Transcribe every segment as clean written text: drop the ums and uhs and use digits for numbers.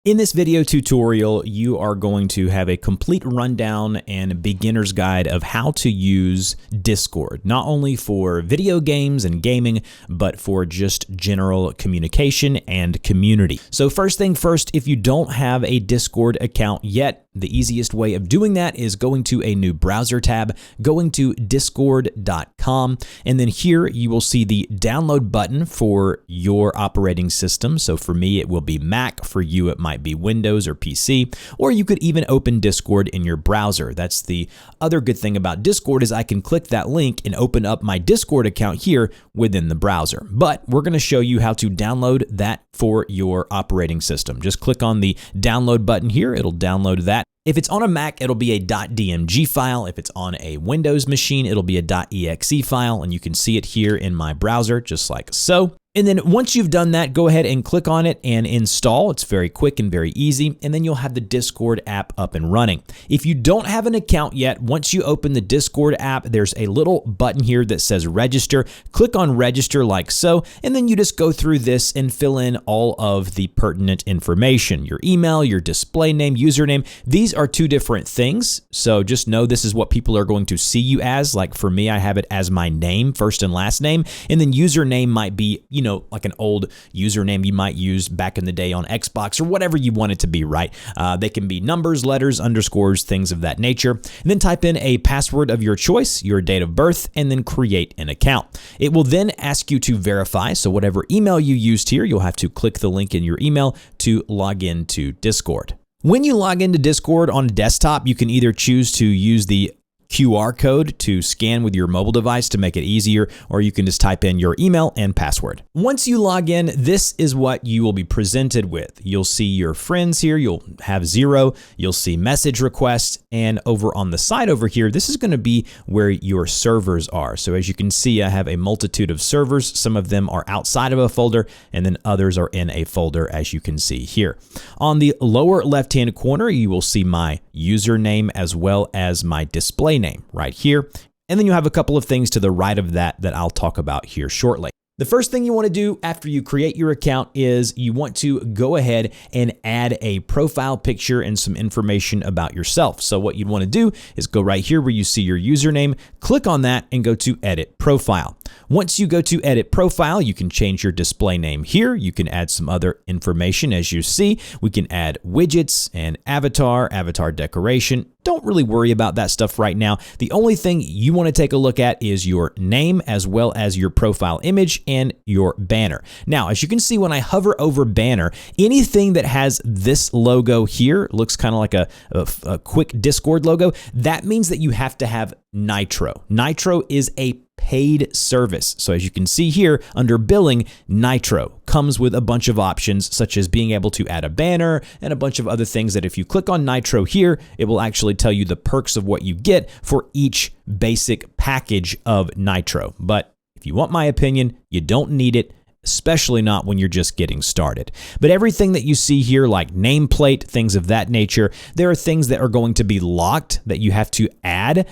In this video tutorial, you are going to have a complete rundown and beginner's guide of how to use Discord, not only for video games and gaming, but for just general communication and community. So first thing first, if you don't have a Discord account yet, the easiest way of doing that is going to a new browser tab, going to discord.com, and then here you will see the download button for your operating system. So for me, it will be Mac. For you, it might be Windows or PC, or you could even open Discord in your browser. That's the other good thing about Discord is I can click that link and open up my Discord account here within the browser. But we're going to show you how to download that for your operating system. Just click on the download button here. It'll download that. If it's on a Mac, it'll be a .dmg file. If it's on a Windows machine, it'll be a .exe file, and you can see it here in my browser, just like so. And then once you've done that, go ahead and click on it and install. It's very quick and very easy. And then you'll have the Discord app up and running. If you don't have an account yet, once you open the Discord app, there's a little button here that says register. Click on register like so. And then you just go through this and fill in all of the pertinent information. Your email, your display name, username. These are two different things. So just know this is what people are going to see you as. Like for me, I have it as my name, first and last name. And then username might be, like an old username you might use back in the day on Xbox or whatever you want it to be, right? They can be numbers, letters, underscores, things of that nature. And then type in a password of your choice, your date of birth, and then create an account. It will then ask you to verify. So whatever email you used here, you'll have to click the link in your email to log into Discord. When you log into Discord on a desktop, you can either choose to use the QR code to scan with your mobile device to make it easier, or you can just type in your email and password. Once you log in, this is what you will be presented with. You'll see your friends here. You'll have 0. You'll see message requests. And over on the side over here, this is going to be where your servers are. So as you can see, I have a multitude of servers. Some of them are outside of a folder, and then others are in a folder, as you can see here. On the lower left-hand corner, you will see my username as well as my display name right here. And then you have a couple of things to the right of that I'll talk about here shortly. The first thing you want to do after you create your account is you want to go ahead and add a profile picture and some information about yourself. So what you'd want to do is go right here where you see your username, click on that and go to edit profile. Once you go to edit profile, you can change your display name here. You can add some other information as you see. We can add widgets and avatar decoration. Don't really worry about that stuff right now. The only thing you want to take a look at is your name as well as your profile image and your banner. Now, as you can see, when I hover over banner, anything that has this logo here looks kind of like a quick Discord logo. That means that you have to have Nitro. Nitro is a paid service. So as you can see here under billing, Nitro comes with a bunch of options such as being able to add a banner and a bunch of other things that if you click on Nitro here, it will actually tell you the perks of what you get for each basic package of Nitro. But if you want my opinion, you don't need it, especially not when you're just getting started. But everything that you see here, like nameplate, things of that nature, there are things that are going to be locked that you have to add.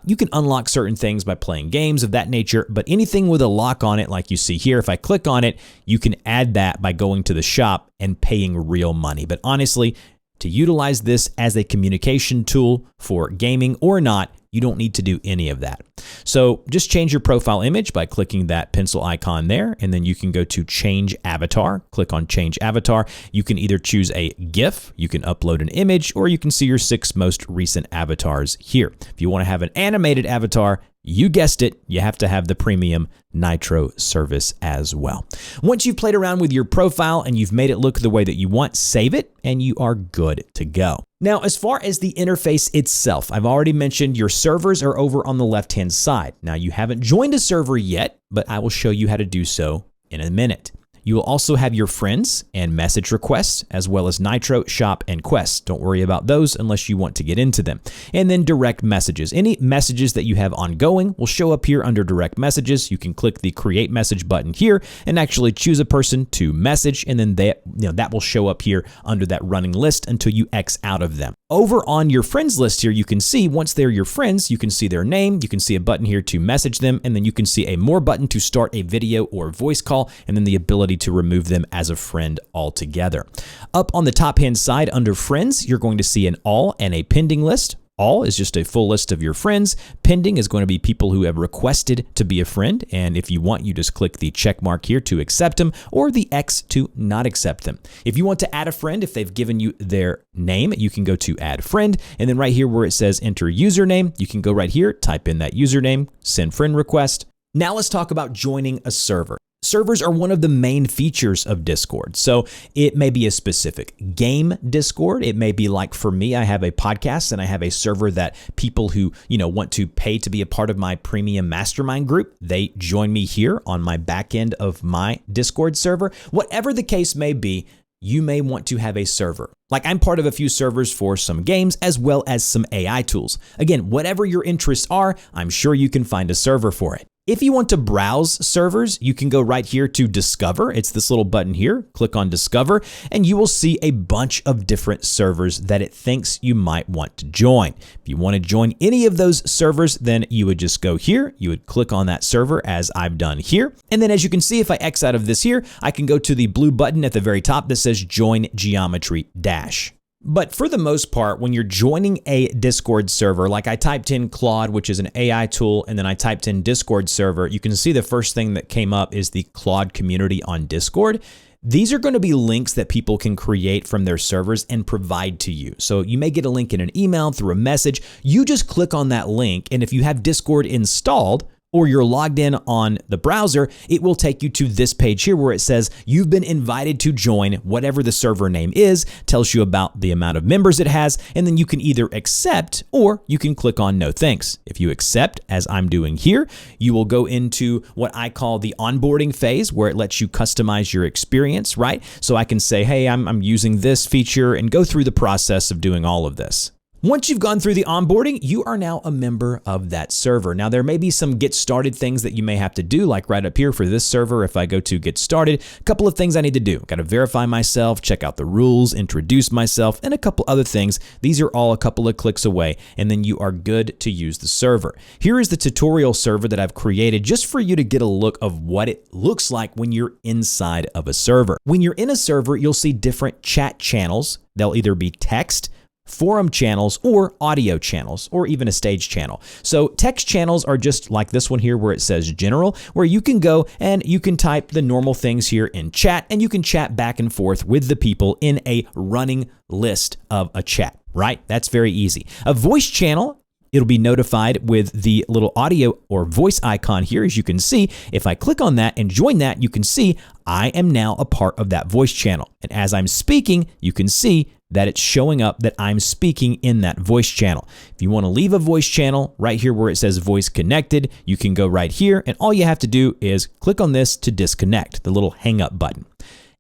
You can unlock certain things by playing games of that nature, but anything with a lock on it, like you see here, if I click on it, you can add that by going to the shop and paying real money. But honestly, to utilize this as a communication tool for gaming or not, you don't need to do any of that. So just change your profile image by clicking that pencil icon there, and then you can go to change avatar. Click on change avatar. You can either choose a GIF, you can upload an image, or you can see your 6 most recent avatars here. If you want to have an animated avatar, you guessed it, you have to have the premium Nitro service as well. Once you've played around with your profile and you've made it look the way that you want, save it and you are good to go. Now, as far as the interface itself, I've already mentioned your servers are over on the left-hand side. Now, you haven't joined a server yet, but I will show you how to do so in a minute. You will also have your friends and message requests, as well as Nitro, Shop, and Quests. Don't worry about those unless you want to get into them. And then direct messages. Any messages that you have ongoing will show up here under direct messages. You can click the create message button here and actually choose a person to message, and then that will show up here under that running list until you X out of them. Over on your friends list here, you can see once they're your friends, you can see their name, you can see a button here to message them, and then you can see a more button to start a video or voice call, and then the ability ability to remove them as a friend altogether. Up on the top hand side under friends, you're going to see an all and a pending list. All is just a full list of your friends. Pending is going to be people who have requested to be a friend. And if you want, you just click the check mark here to accept them or the X to not accept them. If you want to add a friend, if they've given you their name, you can go to add friend. And then right here where it says enter username, you can go right here, type in that username, send friend request. Now let's talk about joining a server. Servers are one of the main features of Discord. So it may be a specific game Discord. It may be like for me, I have a podcast and I have a server that people who, want to pay to be a part of my premium mastermind group, they join me here on my back end of my Discord server. Whatever the case may be, you may want to have a server. Like I'm part of a few servers for some games as well as some AI tools. Again, whatever your interests are, I'm sure you can find a server for it. If you want to browse servers, you can go right here to Discover. It's this little button here. Click on Discover, and you will see a bunch of different servers that it thinks you might want to join. If you want to join any of those servers, then you would just go here. You would click on that server as I've done here. And then as you can see, if I X out of this here, I can go to the blue button at the very top that says Join Geometry Dash. But for the most part, when you're joining a Discord server, like I typed in Claude, which is an AI tool, and then I typed in Discord server, you can see the first thing that came up is the Claude community on Discord. These are going to be links that people can create from their servers and provide to you. So you may get a link in an email, through a message. You just click on that link, and if you have Discord installed, or you're logged in on the browser, it will take you to this page here where it says you've been invited to join whatever the server name is, tells you about the amount of members it has, and then you can either accept or you can click on no thanks. If you accept, as I'm doing here, you will go into what I call the onboarding phase where it lets you customize your experience, right? So I can say, hey, I'm using this feature and go through the process of doing all of this. Once you've gone through the onboarding, you are now a member of that server. Now, there may be some get started things that you may have to do, like right up here for this server. If I go to get started, a couple of things I need to do. Got to verify myself, check out the rules, introduce myself, and a couple other things. These are all a couple of clicks away, and then you are good to use the server. Here is the tutorial server that I've created just for you to get a look of what it looks like when you're inside of a server. When you're in a server, you'll see different chat channels. They'll either be text, forum channels, or audio channels, or even a stage channel. So text channels are just like this one here where it says general, where you can go and you can type the normal things here in chat, and you can chat back and forth with the people in a running list of a chat, right? That's very easy. A voice channel, it'll be notified with the little audio or voice icon here. As you can see, if I click on that and join that, you can see I am now a part of that voice channel. And as I'm speaking, you can see that it's showing up that I'm speaking in that voice channel. If you want to leave a voice channel, right here where it says voice connected, you can go right here, and all you have to do is click on this to disconnect, the little hang up button.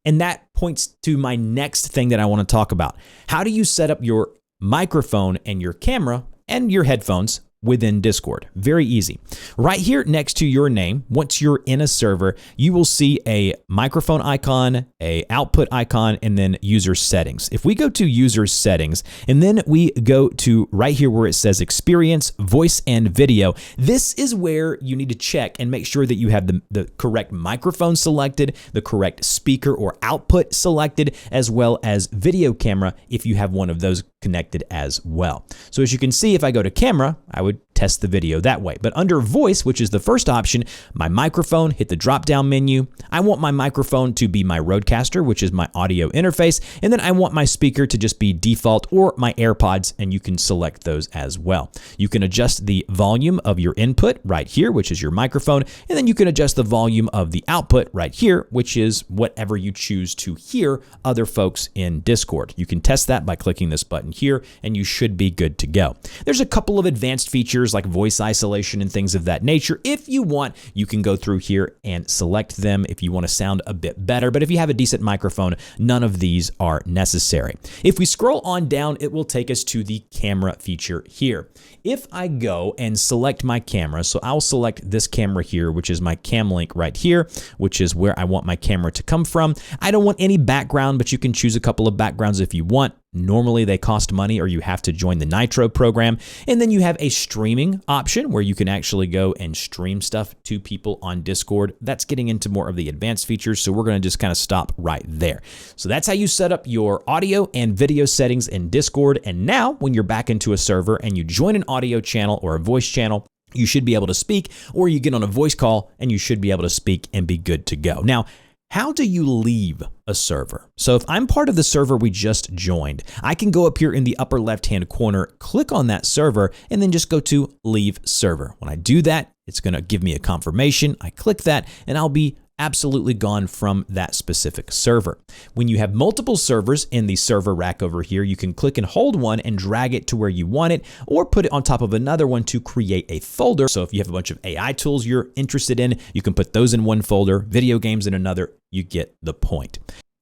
And that points to my next thing that I want to talk about. How do you set up your microphone and your camera and your headphones within Discord? Very easy. Right here next to your name, once you're in a server, you will see a microphone icon, a output icon, and then user settings. If we go to user settings, and then we go to right here where it says experience, voice, and video, this is where you need to check and make sure that you have the correct microphone selected, the correct speaker or output selected, as well as video camera if you have one of those connected as well. So as you can see, if I go to camera, I would test the video that way. But under voice, which is the first option, my microphone, hit the drop down menu. I want my microphone to be my Rodecaster, which is my audio interface. And then I want my speaker to just be default or my AirPods, and you can select those as well. You can adjust the volume of your input right here, which is your microphone. And then you can adjust the volume of the output right here, which is whatever you choose to hear other folks in Discord. You can test that by clicking this button here, and you should be good to go. There's a couple of advanced features like voice isolation and things of that nature. If you want, you can go through here and select them if you want to sound a bit better. But if you have a decent microphone, none of these are necessary. If we scroll on down, it will take us to the camera feature here. If I go and select my camera, so I'll select this camera here, which is my cam link right here, which is where I want my camera to come from. I don't want any background, but you can choose a couple of backgrounds if you want. Normally they cost money or you have to join the Nitro program. And then you have a streaming option where you can actually go and stream stuff to people on Discord. That's getting into more of the advanced features, so we're going to just kind of stop right there. So that's how you set up your audio and video settings in Discord. And now when you're back into a server and you join an audio channel or a voice channel, you should be able to speak, or you get on a voice call and you should be able to speak and be good to go. Now, how do you leave a server? So if I'm part of the server we just joined, I can go up here in the upper left-hand corner, click on that server, and then just go to Leave Server. When I do that, it's going to give me a confirmation. I click that, and I'll be absolutely gone from that specific server. When you have multiple servers in the server rack over here, you can click and hold one and drag it to where you want it, or put it on top of another one to create a folder. So if you have a bunch of AI tools you're interested in, you can put those in one folder, video games in another. You get the point.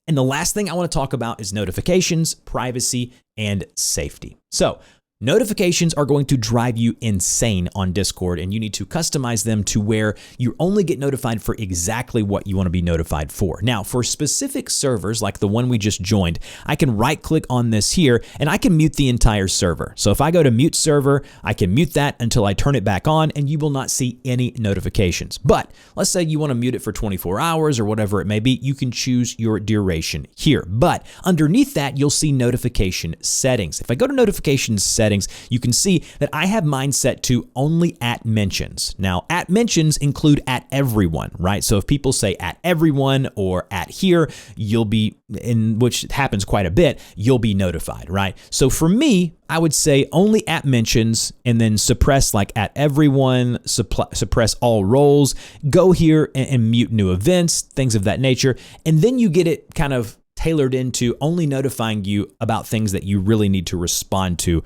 And the last thing I want to talk about is notifications, privacy, and safety. So notifications are going to drive you insane on Discord, and you need to customize them to where you only get notified for exactly what you want to be notified for. Now, for specific servers like the one we just joined, I can right click on this here and I can mute the entire server. So if I go to mute server, I can mute that until I turn it back on and you will not see any notifications. But let's say you want to mute it for 24 hours or whatever it may be, you can choose your duration here. But underneath that, you'll see notification settings. If I go to notification settings, you can see that I have mine set to only at mentions. Now, at mentions include at everyone, right? So if people say at everyone or at here, you'll be, in which happens quite a bit, you'll be notified, right? So for me, I would say only at mentions and then suppress like at everyone, suppress all roles, go here and mute new events, things of that nature. And then you get it kind of tailored into only notifying you about things that you really need to respond to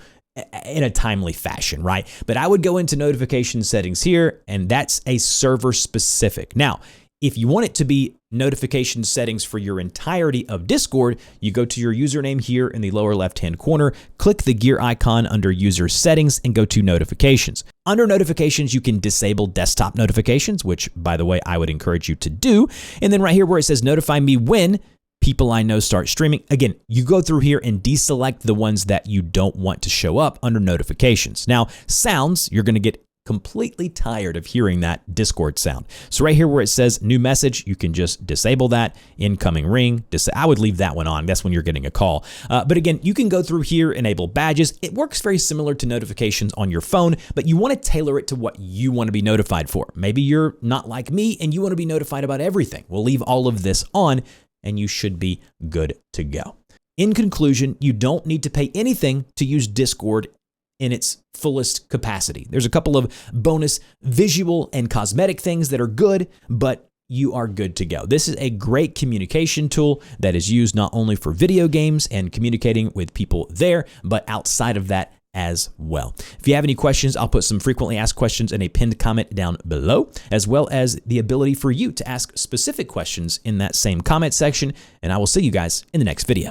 in a timely fashion, right? But I would go into notification settings here, and that's a server specific. Now, if you want it to be notification settings for your entirety of Discord, you go to your username here in the lower left-hand corner, click the gear icon under user settings and go to notifications. Under notifications, you can disable desktop notifications, which by the way, I would encourage you to do. And then right here where it says notify me when people I know start streaming. Again, you go through here and deselect the ones that you don't want to show up under notifications. Now, sounds, you're going to get completely tired of hearing that Discord sound. So right here where it says new message, you can just disable that. Incoming ring, I would leave that one on. That's when you're getting a call. But again, you can go through here, enable badges. It works very similar to notifications on your phone, but you want to tailor it to what you want to be notified for. Maybe you're not like me and you want to be notified about everything. We'll leave all of this on and you should be good to go. In conclusion, you don't need to pay anything to use Discord in its fullest capacity. There's a couple of bonus visual and cosmetic things that are good, but you are good to go. This is a great communication tool that is used not only for video games and communicating with people there, but outside of that as well. If you have any questions, I'll put some frequently asked questions in a pinned comment down below, as well as the ability for you to ask specific questions in that same comment section, and I will see you guys in the next video.